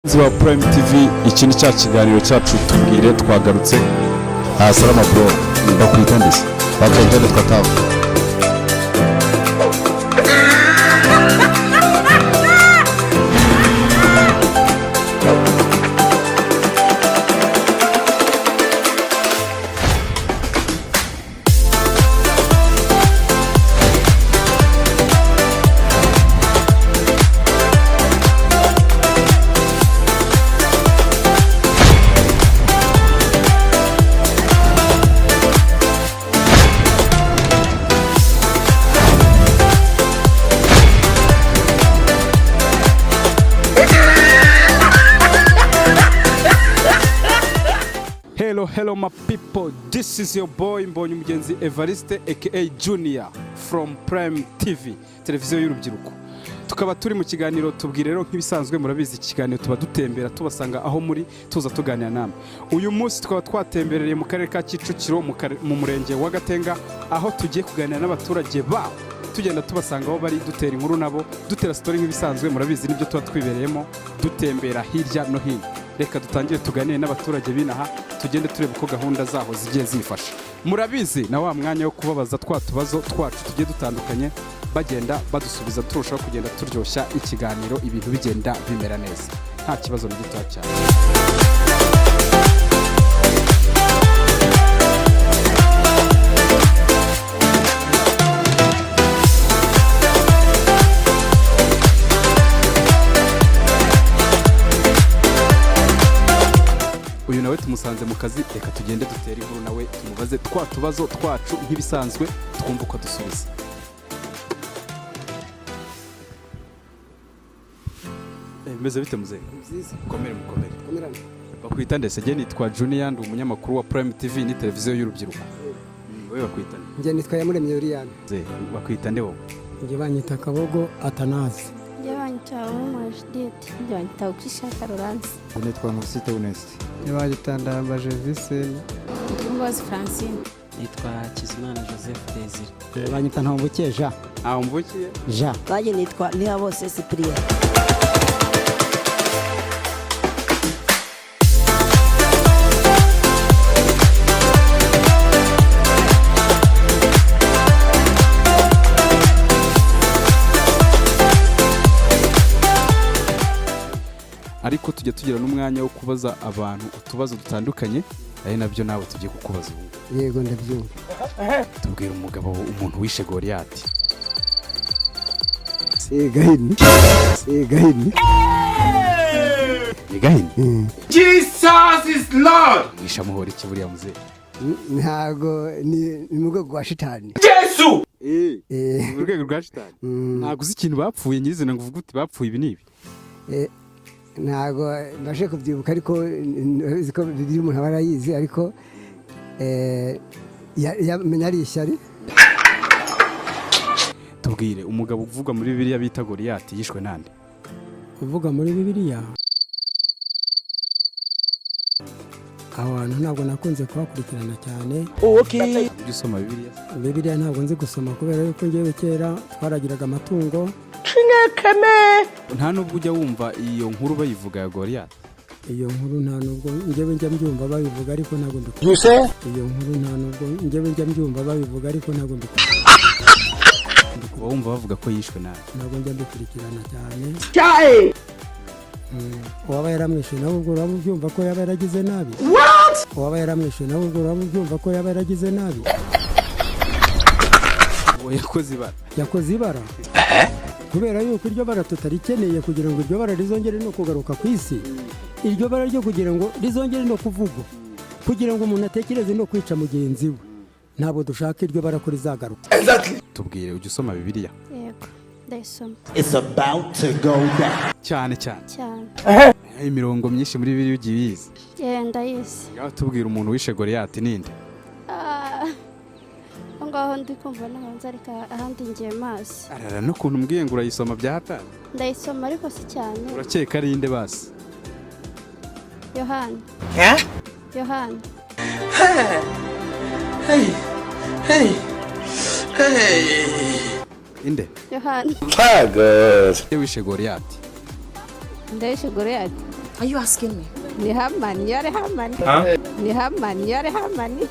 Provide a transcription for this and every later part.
Ziba Prime TV iki ni cya kiganiro cyacu tubwire twagarutse. Salama bro, bakwita ndetse bakwita twataho. Hello my people, this is your boy Mbonye Umugenzi Evariste aka Junior from Prime TV, televiziyo y'urubyiruko. Tukaba turi mu kiganiro tubwire rero nk'ibisanzwe murabizi ikiganiro tuba dutembera tubasanga aho muri tuza tuganira namwe. Uyu munsi tukaba twatembereye mu karere ka Kicukiro mu murenge wa Gatenga aho tugiye kuganira n'abaturage baho. Tugenda tubasanga aho bari dutera inkuru nabo, dutera story nk'ibisanzwe murabizi nibyo tuba twibereyemo, dutembera hirya no hino. Reka dutangire tuganire n'abaturage binaha tugende tureba uko gahunda zaho zigiye zifasha. Murabizi na wa mwanya wo kubabaza twatubazo twacu tugiye dutandukanye bagenda badusubiza turushaho kugenda turyoshya ikiganiro ibintu bigenda bimera neza. Nta kibazo n'igito cyane. Uyu nawe tumusanze mu kazi, reka tugende dutere inkuru nawe tumubaze twatubazo twacu nk'ibisanzwe twumva uko dusubiza. Meze bite muze? Nziza. Komere. Komerana. Bakwita ndetse je nitwa Junior ndi umunyamakuru wa Prime TV ni televiziyo y'urubyiruko. Wowe bakwita nde? Nje nitwa Yamuremye Yuriana. Bakwita nde wowe? Nje banyita Kabogo Atanazi. Nje banyita Umajidete. Nje banyita Ukishaka Laurence. Nitwa Musite Honest. Nje banyita Ndambaje Vicene. Ngozi Francine. Nitwa Kizimana Joseph Desire. Nje banyita Ntombukiye Jean. Umvukiye? Jean. Baje nitwa Nihabose Cyprien. Ariko tujya tugira n'umwanya wo kubaza abantu utubazo dutandukanye ari nabyo nawe tugiye kukubaza ubu. Yego ndabyumva. Tubwira umugabo umuntu wishe Goliath. Segahini. Jesus is Lord. Wisha muhora iki buriya muze? Ntago ni mu rwego rwa shitani. Yesu. Mu rwego rwa shitani. Ntago uzi ikintu bapfuye nyirizina ngo uvuge uti bapfuye ibi nibi. Ntago ndashe kubyibuka ariko ziko biri umuntu abarayizi ariko yamenya ari ishyari. Tubwire umugabo uvuga muri Bibiliya bita Goliath yishwe nande? Kuvuga muri Bibiliya abantu ntabwo nakunze kubakurikirana cyane. Okay. Ujye Bibiliya? Bibiliya ntabwo nzi gusoma kubera yuko ngewe kera twaragiraga amatungo. Nta nubwo ujya wumva iyo nkuru bayivuga ya Goliath? Iyo nkuru nta nubwo ngewe njya mbyumva babivuga ariko ntabwo ndikora. Iyo nkuru nta nubwo ngewe njya mbyumva babivuga ariko ntabwo ndikora. Kuba wumva bavuga ko yishwe nabi? Ntabwo njya mbikurikirana cyane. Uwaba yaramwishe nawe ubwo uraba ubyumva ko yaba yaragize nabi. Uwaba yaramwishe nawe ubwo uraba ubyumva ko yaba yaragize nabi. Yakoze ibara. Kubera yuko iryo bara tutarikeneye kugira ngo iryo bara rizongere no kugaruka ku isi. Iryo bara ryo kugira ngo rizongere no kuvugwa. Kugira ngo umuntu atekereze no kwica mugenzi we. Ntabwo dushaka iryo bara ko rizagaruka. Tubwire ujye usoma Bibiliya? Yego. Ndayisoma. It's about to go down. Cyane. Imirongo myinshi muri Bibiliya ugiye uyizi? Ndayizi. Ngaho tubwire umuntu wishe Goliath ninde? Ngaho ndi kumva nabanza ariko ahandi ngiye mazi. Arara no kuntu mbwiye ngo urayisoma byahata? Ndayisoma ariko si cyane. Urakeka ari inde basi? Yohana. Yohana. Inde? Yohana. Wishe Goliath. Ndayishe Goliath. Are you asking me? Ni Hamani, yare Hamani. Ni Hamani, yare Hamani.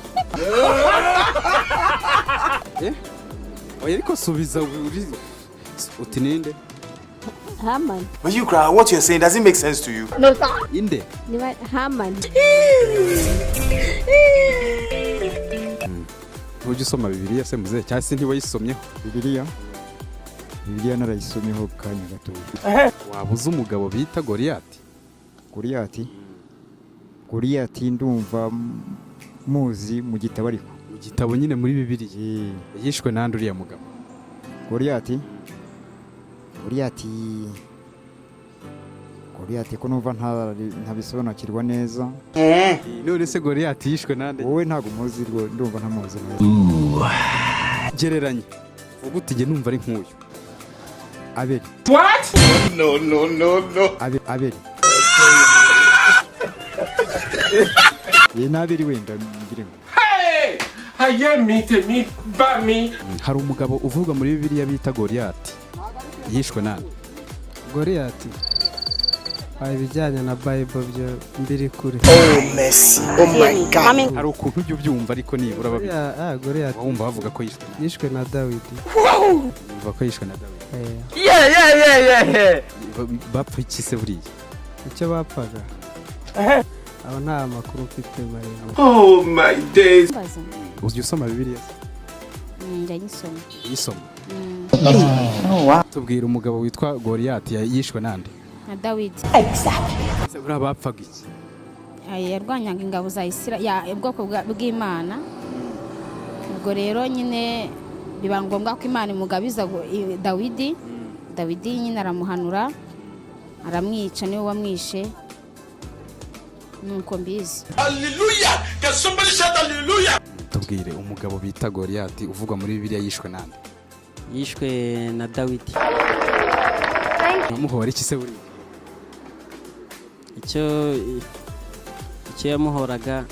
oya ariko subiza uti ninde Hamani. When you cry, what you're saying doesn't make sense to you. inde Ni Hamani. ntujya usoma bibiliya se muzehe cyangwa se ntiwayisomyeho Bibiliya narayisomyeho kanya gato. waba uzi umugabo bita Goliath Goliath ndumva muzi mu gitabo ariko. mu gitabo nyine muri bibiliya yishwe nande uriya mugabo Goliath ko numva ntabisobanukirwa neza. none se Goliath yishwe nande Wowe ntago muzi ndumva ntamuzi neza. gereranya uvuga uti njye numva ari nk'uyu Abeli. What? No. Abeli. Nabeli wenda ngiremo. hari umugabo uvuga muri bibiliya bita Goliath yishwe nande Goliath ibijyanye na Bible byo mbiri kure. Oh, mercy. Oh, my God. hari ukuntu ujya ubyumva ariko nibura Goliath wumva bavuga ko yishwe na Dawidi. bavuga ko yishwe na Dawidi Yeah. bapfa iki se buriya Icyo bapfaga abo nta makuru mfite maremare. Oh, my days. Baza. ujya usoma bibiliya Ndanyisoma. yisoma tubwira umugabo witwa Goliath yishwe nande Na Dawidi. se buriya bapfaga iki Yarwanyaga ingabo za Isirayeli, ubwoko bw'Imana. Ubwo rero nyine biba ngombwa ko Imana imugabiza Dawidi. Dawidi nyine aramuhanura, aramwica, niwe wamwishe. Nuko mbizi. Hallelujah. Can somebody shout hallelujah? tubwire umugabo bita Goliath uvugwa muri bibiliya yishwe nande Yishwe na Dawidi. namuhora iki se buriya icyo yamuhoraga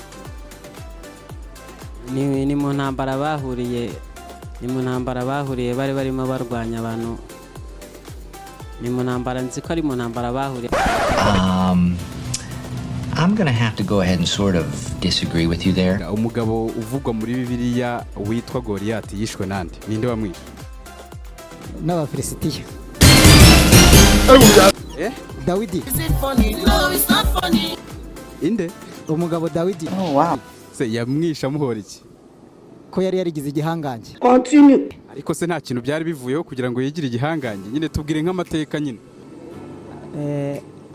ni mu ntambara bahuriye bari barimo barwanya abantu. Ni mu ntambara nzi ko ari mu ntambara bahuriye. I'm going to have to go ahead and sort of disagree with you there. umugabo uvugwa muri bibiliya witwa Goliath yishwe nande ninde wamwishe n'abafilisitiya. Dawidi. inde Umugabo Dawidi se yamwishe amuhora iki ko yari yarigize igihangange. ariko se nta kintu byari bivuyeho kugira ngo yigire igihangange nyine tubwire nk'amateka nyine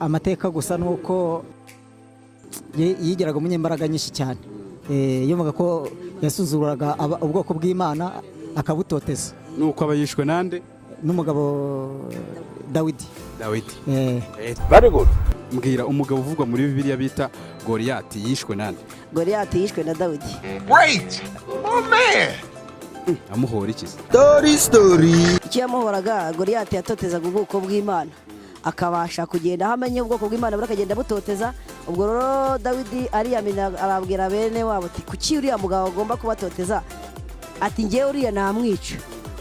Amateka gusa nuko yigiraga umunyembaraga nyinshi cyane. Yumvaga ko yasuzuraga ubwoko bw'Imana akabutoteza. nuko aba yishwe nande N'umugabo Dawidi. Very good. mbwira umugabo uvugwa muri bibiliya bita Goliath yishwe nande Goliath yishwe na Dawidi. Great. Oh, man. amuhora iki se Icyo yamuhoraga, Goliath yatotezaga ubwoko bw'Imana, akabasha kugenda aho amenye ubwoko bw'Imana burakagenda butoteza. Ubwo rero Dawidi ariyamina, arabwira bene wabo ati kuki uriya mugabo agomba kubatoteza, ati ngewe uriya namwica.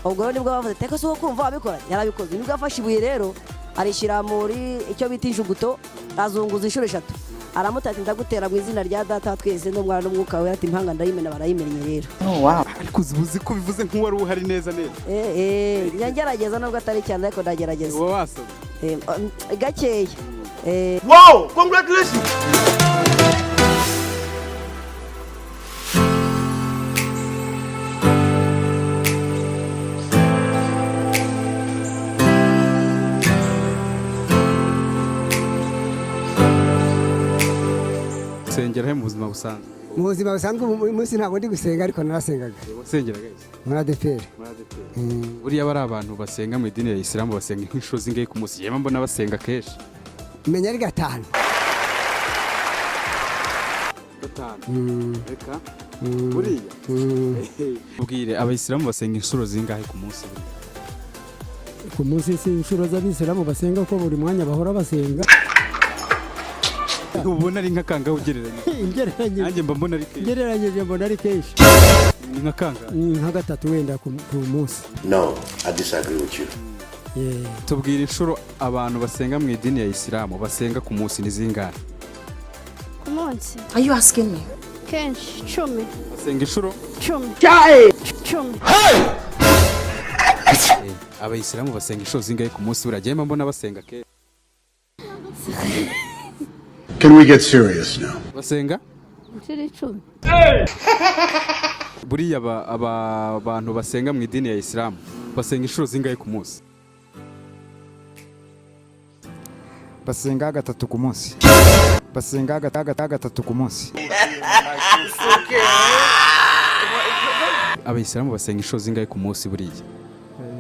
Ubwo rero nibwo bavuze teko so kumva wabikora, yarabikoze. Nibwo afashe ibuye rero arishyira muri icyo bita injuguto, azunguza inshuro 3. Aramutata ndagutera mu izina rya data twese n'umwana n'umwuka wera, ati impanga ndayimena, barayimennye rero. ariko uzi ko bivuze nk'uwari uhari neza nyagerageza nubwo atari cyane ariko ndagerageza. uba wasoma Gakeya. Wow, congratulations. usengera he mu buzima busanzwe Mu buzima busanzwe uyu munsi ntabwo ndi gusenga ariko narasengaga wasengeraga iki muri ADPR. buriya bari abantu basenga mu idini ya Isilamu basenga nk'inshuro zingahe ku munsi yema mbona basenga kenshi Menya ari 5. reka buriya ubwire abayisilamu basenga inshuro zingahe ku munsi Ku munsi si inshuro z'Abisilamu basenga ko buri mwanya bahora basenga. ubona ari nk'akanga ugereranya nanjye mba mbona ari kenshi Ngereranyije mbona ari kenshi. ni nk'akanga Nka 3 wenda ku munsi. No, I disagree with you. tubwira inshuro abantu basenga mu idini ya isilamu basenga ku munsi ni zingahe? Ku munsi Are you asking me? kenshi 10 basenga inshuro 10 abayisilamu basenga inshuro zingahe ku munsi? Uragiye mbona basenga ke Can we get serious now? basenga inshuro 10 buriya aba bantu basenga mu idini ya isilamu basenga inshuro zingahe ku munsi? basenga gatatu ku munsi. basenga gatatu ku munsi. abayisilamu basenga inshuro zingahe ku munsi buriya?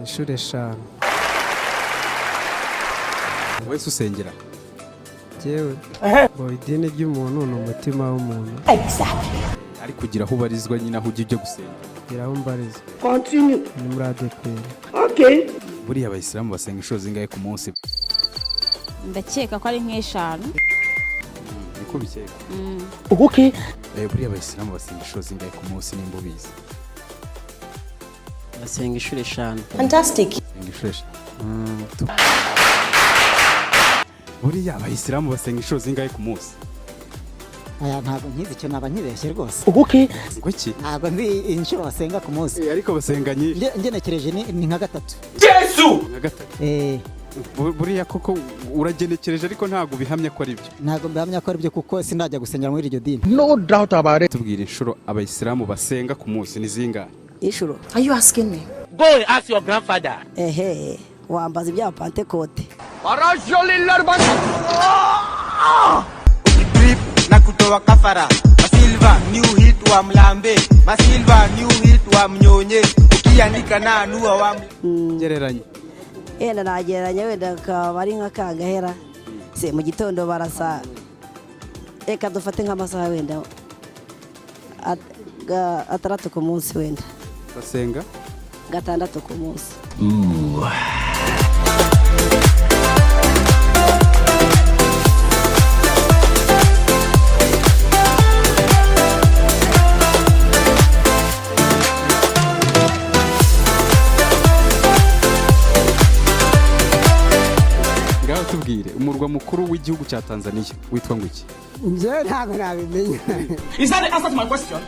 inshuro 5. wese usengera Jewe bo idini ry'umuntu ni umutima w'umuntu. ari kugira aho ubarizwa nyine aho ujya gusenga. Gira aho mbariza. Continue. Ni muri ADPR. Okay. buriya abayisilamu basenga inshuro zingahe ku munsi? ndakeka ko ari nk'eshanu. niko bikeka. Okay. buriya abayisilamu basenga inshuro zingahe ku munsi nimba ubizi? basenga inshuro 5. Fantastic. basenga inshuro 5. buriya abayisilamu basenga inshuro zingahe ku munsi? aya ntabwo nkizi icyo naba nkibeshye rwose. Okay. ngo iki? Ntabwo nzi inshuro basenga ku munsi. ariko basenga nyinshi. Ngenekereje ni nka 3. Yesu. nka 3. buriya koko uragenekereje ariko ntabwo bihamya ko ari byo. Ntabwo bihamya ko ari byo kuko sinajya gusengera muri iryo dini. No doubt about it. tubwira inshuro abayisilamu basenga ku munsi ni zingahe? inshuro Are you asking me? Go and ask your grandfather. wambaza ibya Pentecote. na kutoa kafara masilva new hit wa mlambe masilva new hit wa mnyonye ukiandika na anua wa gereranya yenda nagereranya wenda akaba ari nka kangahera se mu gitondo barasa reka dufate nk'amasaha wenda 6 ku munsi wenda basenga 6 ku munsi. ngaho tubwire umurwa mukuru w'igihugu cya Tanzania witwa ngo iki? Njye ntabwo nabimenya. Is that the answer to my question?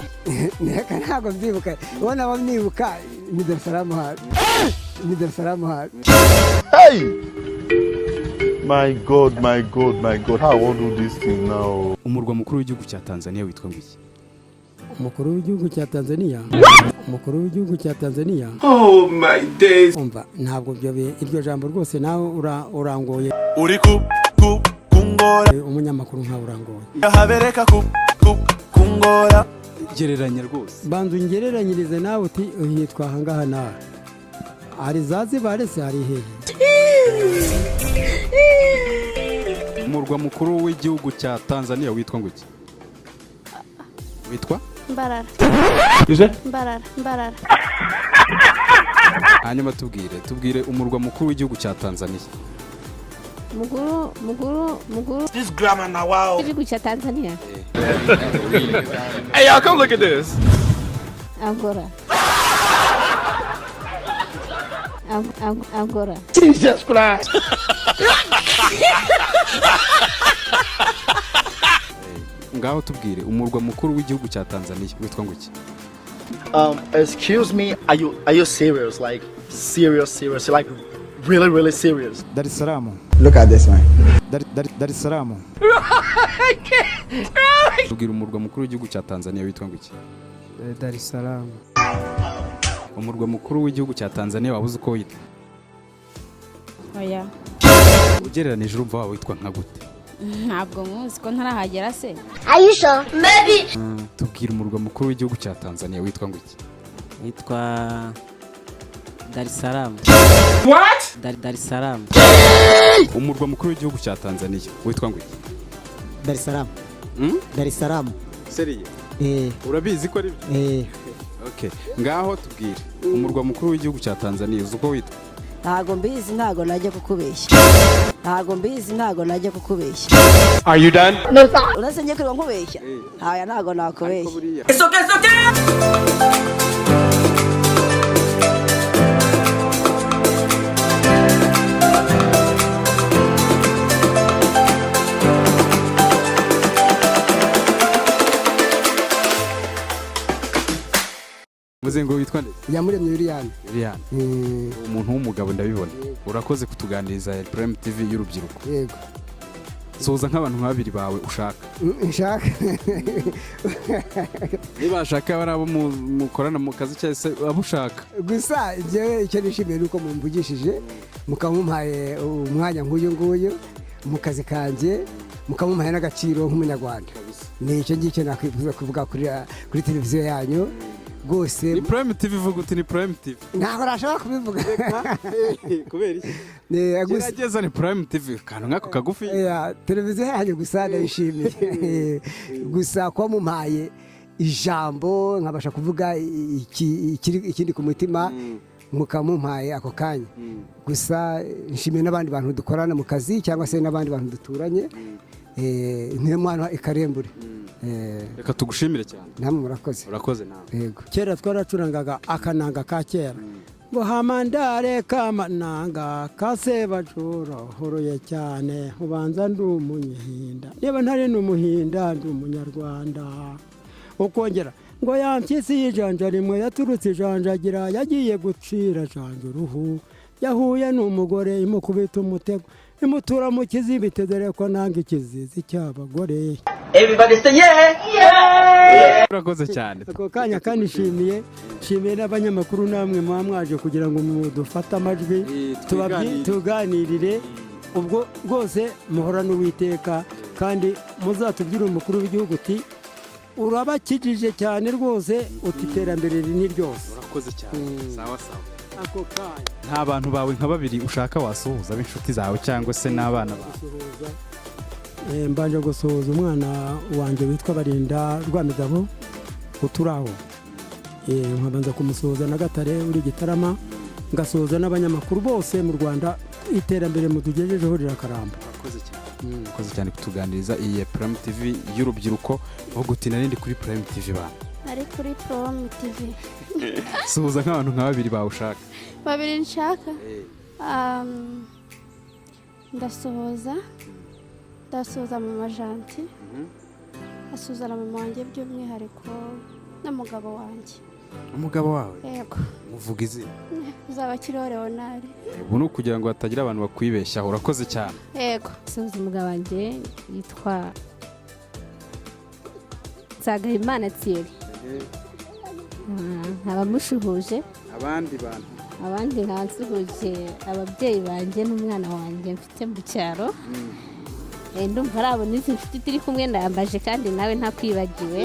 Neka ntabwo mbyibuka. Ubona bamwibuka ni Dar es Salaam hafi. Ni Dar es Salaam hafi. Hey! My God, my God, my God. How I want to do this thing now? umurwa mukuru w'igihugu cya Tanzania witwa ngo iki? Umukuru w'igihugu cya Tanzania. Umukuru w'igihugu cya Tanzania. Oh my days. Umva ntabwo iryo jambo rwose nawe urangoye. Uri kungora. Umunyamakuru nka urangoye. Habereka kungora. gereranya rwose. Banzu ngereranyirize nawe uti uhitwa hangaha nawe. Ari Zanzibar se hari hehe? umurwa mukuru w'igihugu cya Tanzania witwa ngo iki? witwa Mbarara. Mbarara. hanyuma tubwire umurwa mukuru w'igihugu cya Tanzania. Muguru. This grammar now wow. Igihugu cya Tanzania. Hey y'all, come look at this. Agora. Jesus Christ. ngaho tubwire umurwa mukuru w'igihugu cya Tanzania witwa ngo iki? Excuse me, are you serious? Like serious, like really serious? Dar es Salaam. Look at this man. Dar es Salaam. tubwire umurwa mukuru w'igihugu cya Tanzania witwa ngo iki? Dar es Salaam. umurwa mukuru w'igihugu cya Tanzania wabuze uko witwa? oya ugereranije urumva wawe witwa nka gute? ntabwo muzi ko ntarahagera se. Are you sure? Maybe. tubwire umurwa mukuru w'igihugu cya Tanzania witwa ngo iki? witwa Dar es Salaam. What? Dar es Salaam. umurwa mukuru w'igihugu cya Tanzania witwa ngo iki? Dar es Salaam. Dar es Salaam. seriye urabizi ko ari byo? okay ngaho tubwire umurwa mukuru w'igihugu cya Tanzania uko witwa? ntago mbizi ntago najya kukubeshya. Are you done? No sir. Urasenye kuri nkubeshya? Haya ntago nakubeshya. It's okay. uvuze ngo witwa nde? Iyamuremye Liliane. Liliane. Umuntu w'umugabo ndabibona. Urakoze kutuganiriza Prime TV y'urubyiruko. Yego. Soza nk'abantu nk'ababiri bawe ushaka. Nshaka. Niba ashaka bari abo mukorana mu kazi cyose abushaka. Gusa njyewe icyo nishimiye nuko mumvugishije mukamumpaye umwanya nk'uyu nguyu mu kazi kanjye mukamumpaye n'agaciro nk'umunyarwanda. Ni icyo ngicyo nakwifuza kuvuga kuri televiziyo yanyu. Gose ni Prime TV vuga uti ni Prime TV. Ntabwo nashobora kubivuga. Kubera iki? Gerageza ni Prime TV kantu nkako kagufi. Televiziyo yanyu gusa ndayishimiye. Gusa ko mumpaye ijambo nkabasha kuvuga ikindi ku mutima mukamumpaye ako kanya. Gusa nshimiye n'abandi bantu dukorana mu kazi cyangwa se n'abandi bantu duturanye. Niyo mwana ikarembure. Reka tugushimire cyane. Namwe murakoze. Urakoze nawe. Yego. Kera twaracurangaga akananga ka kera. Ngo hamandare kamananga kasebacura horoye cyane ubanza ndi umunyahinda. Niba ntari n'umuhinda ndi umunyarwanda. Ukongera ngo yampyisi y'ijanja rimwe yaturutse ijanjagira yagiye gucira janja uruhu. Yahuye n'umugore imukubita umutego. Imutura mu kizibite dore ko nanga ikizizi cy'abagore. Everybody say yeah. Urakoze cyane. Ako kanya kandi nshimiye n'abanyamakuru namwe mwaje kugira ngo mudufate amajwi tuganirire ubwo rwose muhora n'uwiteka kandi muzatubwire umukuru w'igihugu uti urabakijije cyane rwose uti iterambere ni ryose. Urakoze cyane. Sawa sawa. Ako kanya nta bantu bawe nka babiri ushaka wasuhuza b'inshuti zawe cyangwa se n'abana bawe? Mbanje gusuhuza umwana wanjye witwa Barinda Rwamigabo uturaho. Nkabanza kumusuhuza na Gatare uri Gitarama ngasuhuza n'abanyamakuru bose mu Rwanda iterambere mutugejejeho rirakaramba. Urakoze cyane. Urakoze cyane kutuganiriza iyi Prime TV y'urubyiruko aho gutina n'indi kuri Prime TV bana. Ari kuri Prime TV. Suhuza nk'abantu nka babiri bawe ushaka. Babiri nshaka? Ndasuhuza mama Janti. Asuhuza na mama wanjye by'umwihariko n'umugabo wanjye. Umugabo wawe? Yego. Muvuga izina? Uzabakiriho Leonard. Ubu ni ukugira ngo hatagira abantu bakwibeshyaho. Urakoze cyane. Yego. Asuhuza umugabo wanjye yitwa Nsagayimana Thierry. Abamushuhuje. Abandi nkansuhuje ababyeyi banjye n'umwana wanjye mfite mu cyaro. Ndumva arabona izi nshuti turi kumwe ndambaje kandi nawe ntakwibagiwe.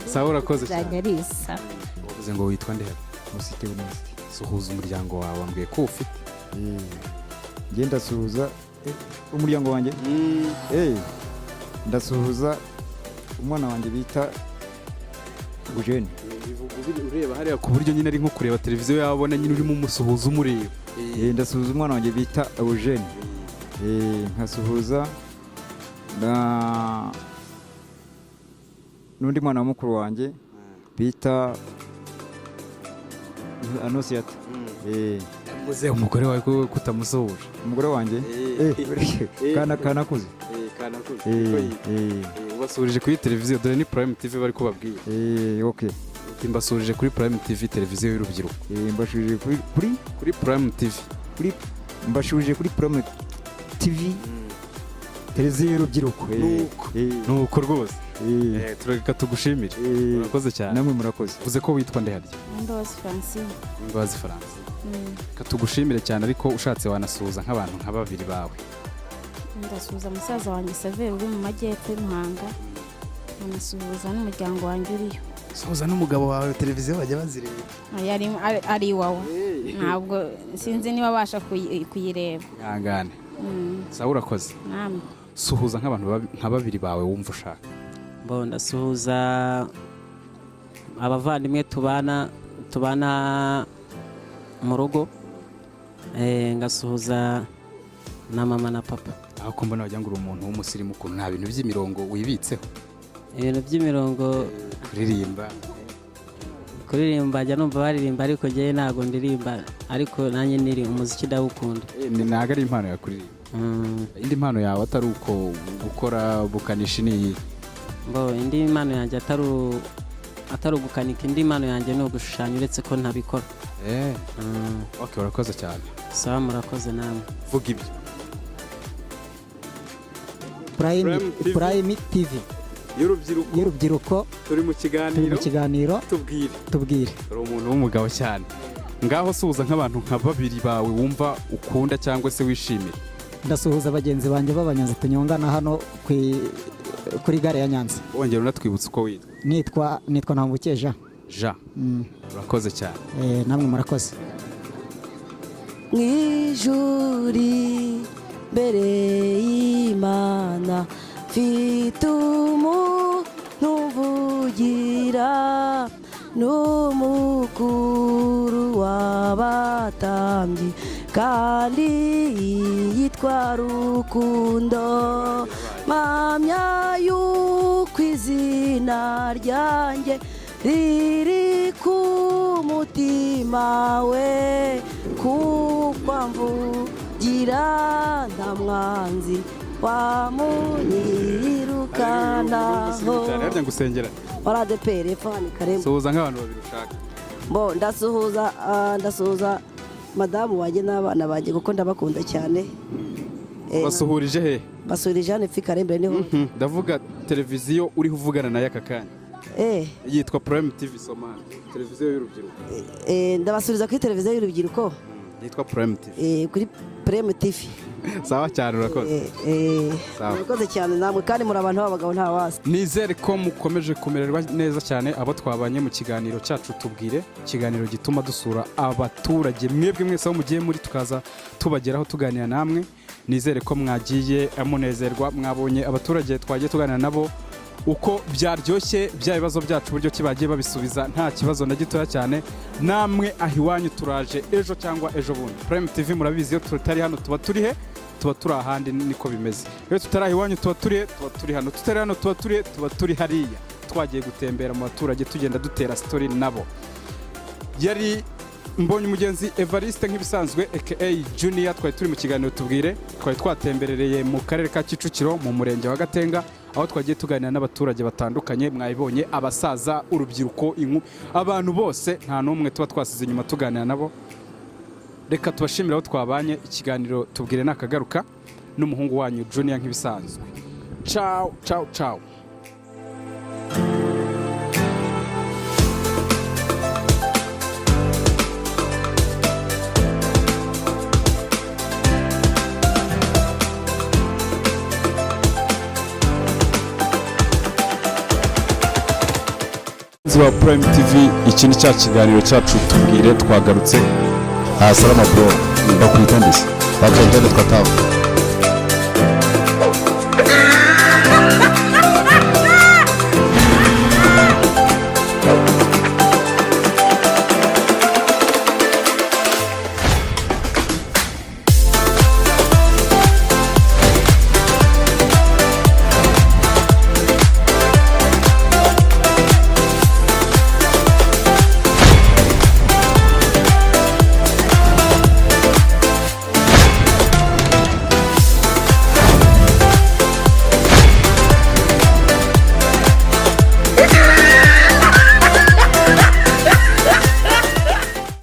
Sawa urakoze cyane. Zagarisa. Uvuze ngo witwa nde? Musite Umunsi. Suhuza umuryango wawe wambwiye ko ufite. Ngenda suhuza umuryango wanjye. Ndasuhuza umwana wanjye bita Eugene. Ureba hariya ku buryo nyine ari nko kureba televiziyo yabona nyine urimo umusuhuza umureba. Ndasuhuza umwana wanjye bita Eugene. Nkasuhuza n'undi mwana wa mukuru wanjye bita Anosiata. Muze umugore wawe ko kutamusuhuje. Umugore wanjye kanakuze. Ubasuhuje kuri televiziyo dore ni Prime TV bari kubabwiye. Okay. Mbasuhuje kuri Prime TV televiziyo y'urubyiruko. Mbasuhuje kuri Prime TV. Mbasuhuje kuri Prime TV televiziyo y'urubyiruko. Nuko rwose. Tureka tugushimire. Urakoze cyane. Namwe murakoze. Uvuze ko witwa nde harya? Ndozi Francine. Katugushimire cyane ariko ushatse wanasuhuza nk'abantu nka babiri bawe. Ndasuhuza musaza wanjye Saveri uri mu majyepfo y'Umuhanga. Nasuhuza n'umuryango wanjye uriyo. Suhuza n'umugabo wawe televiziyo bajya bazireba. Ari iwawe. Ntabwo sinzi niba abasha kuyireba. Yangane. Sawa urakoze. Namwe. Suhuza nk'abantu nka babiri bawe wumva ushaka. Ndasuhuza abavandimwe tubana mu rugo. Ngasuhuza na mama na papa. Aho kumva nawe ngo uri umuntu w'umusirimu ko nta bintu by'imirongo wibitseho. Ibintu by'imirongo kuririmba njya numva baririmba ariko njyewe ntabwo ndirimba ariko nanjye niri umuziki ndawukunda. Ntabwo ari impano ya kuririmba. Indi mpano yawe atari uko gukora bukanishi ni iyi? Indi impano yanjye atari atari ugukanika indi mpano yanjye ni ugushushanya uretse ko ntabikora. Okay, urakoze cyane. Sawa, murakoze namwe. Vuga ibyo. Prime TV y'urubyiruko turi mu kiganiro tubwire. Uri umuntu w'umugabo cyane. Ngaho suhuza nk'abantu nka babiri bawe wumva ukunda cyangwa se wishimira. Ndasuhuza abagenzi banjye b'abanyanza tunyongana hano kuri gare ya Nyanza. Wongera unatwibutsa uko witwa. Nitwa Ntambukiye Jean. Urakoze cyane. Namwe murakoze. Mwijuri mbere y'Imana mfite umuntu mvugira n'umukuru w'abatambyi kandi yitwa Rukundo, mpamya yuko izina ryanjye riri ku mutima we, kuko amvugira nta mwanzi wamunyirukanaho. Harya ngusengera. Waradepere fani karembo. Suhuza nk'abantu babiri ushaka. Ndasuhuza madamu wanjye n'abana banjye kuko ndabakunda cyane. Basuhurije he? Basuhurije hano Karembe niho. Ndavuga televiziyo uri uvugana nayo aka kanya. Yitwa Prime TV Somali, televiziyo y'urubyiruko. Ndabasubiza kuri televiziyo y'urubyiruko. Yitwa Prime TV. Kuri Prime TV. Sawa cyane, urakoze. Urakoze cyane namwe kandi muri abantu b'abagabo nta wasi. Nizere ko mukomeje kumererwa neza cyane abo twabanye mu kiganiro cyacu tubwire, ikiganiro gituma dusura abaturage mwebwe mwese aho mugiye muri tukaza tubageraho tuganira namwe. Nizere ko mwagiye amunezerwa, mwabonye abaturage twagiye tuganira nabo uko byaryoshye, bya bibazo byacu buryo kibagiye babisubiza nta kibazo na gitoya cyane. Namwe ahiwanyu turaje ejo cyangwa ejo bundi. Prime TV murabizi yo tutari hano tuba turi he, tuba turi ahandi, niko bimeze. Iyo tutari ahiwanyu tuba turi hano, tutari hano tuba turi hariya, twagiye gutembera mu baturage tugenda dutera story nabo. Yari Mbonye umugenzi Evariste nk'ibisanzwe aka Junior, twari turi mu kiganiro tubwire, twari twatemberereye mu karere ka Kicukiro mu murenge wa Gatenga, aho twagiye tuganira n'abaturage batandukanye. Mwayibonye abasaza, urubyiruko, abantu bose nta n'umwe tuba twasize inyuma tuganira nabo. Reka tubashimira aho twabanye. Ikiganiro tubwire nakagaruka n'umuhungu wanyu Junior nk'ibisanzwe. Ciao ciao ciao. Wa Prime TV, iki ni cya kiganiro cyacu tubwire twagarutse. Salama bro, bakwita ndise. Bakagenda twataho.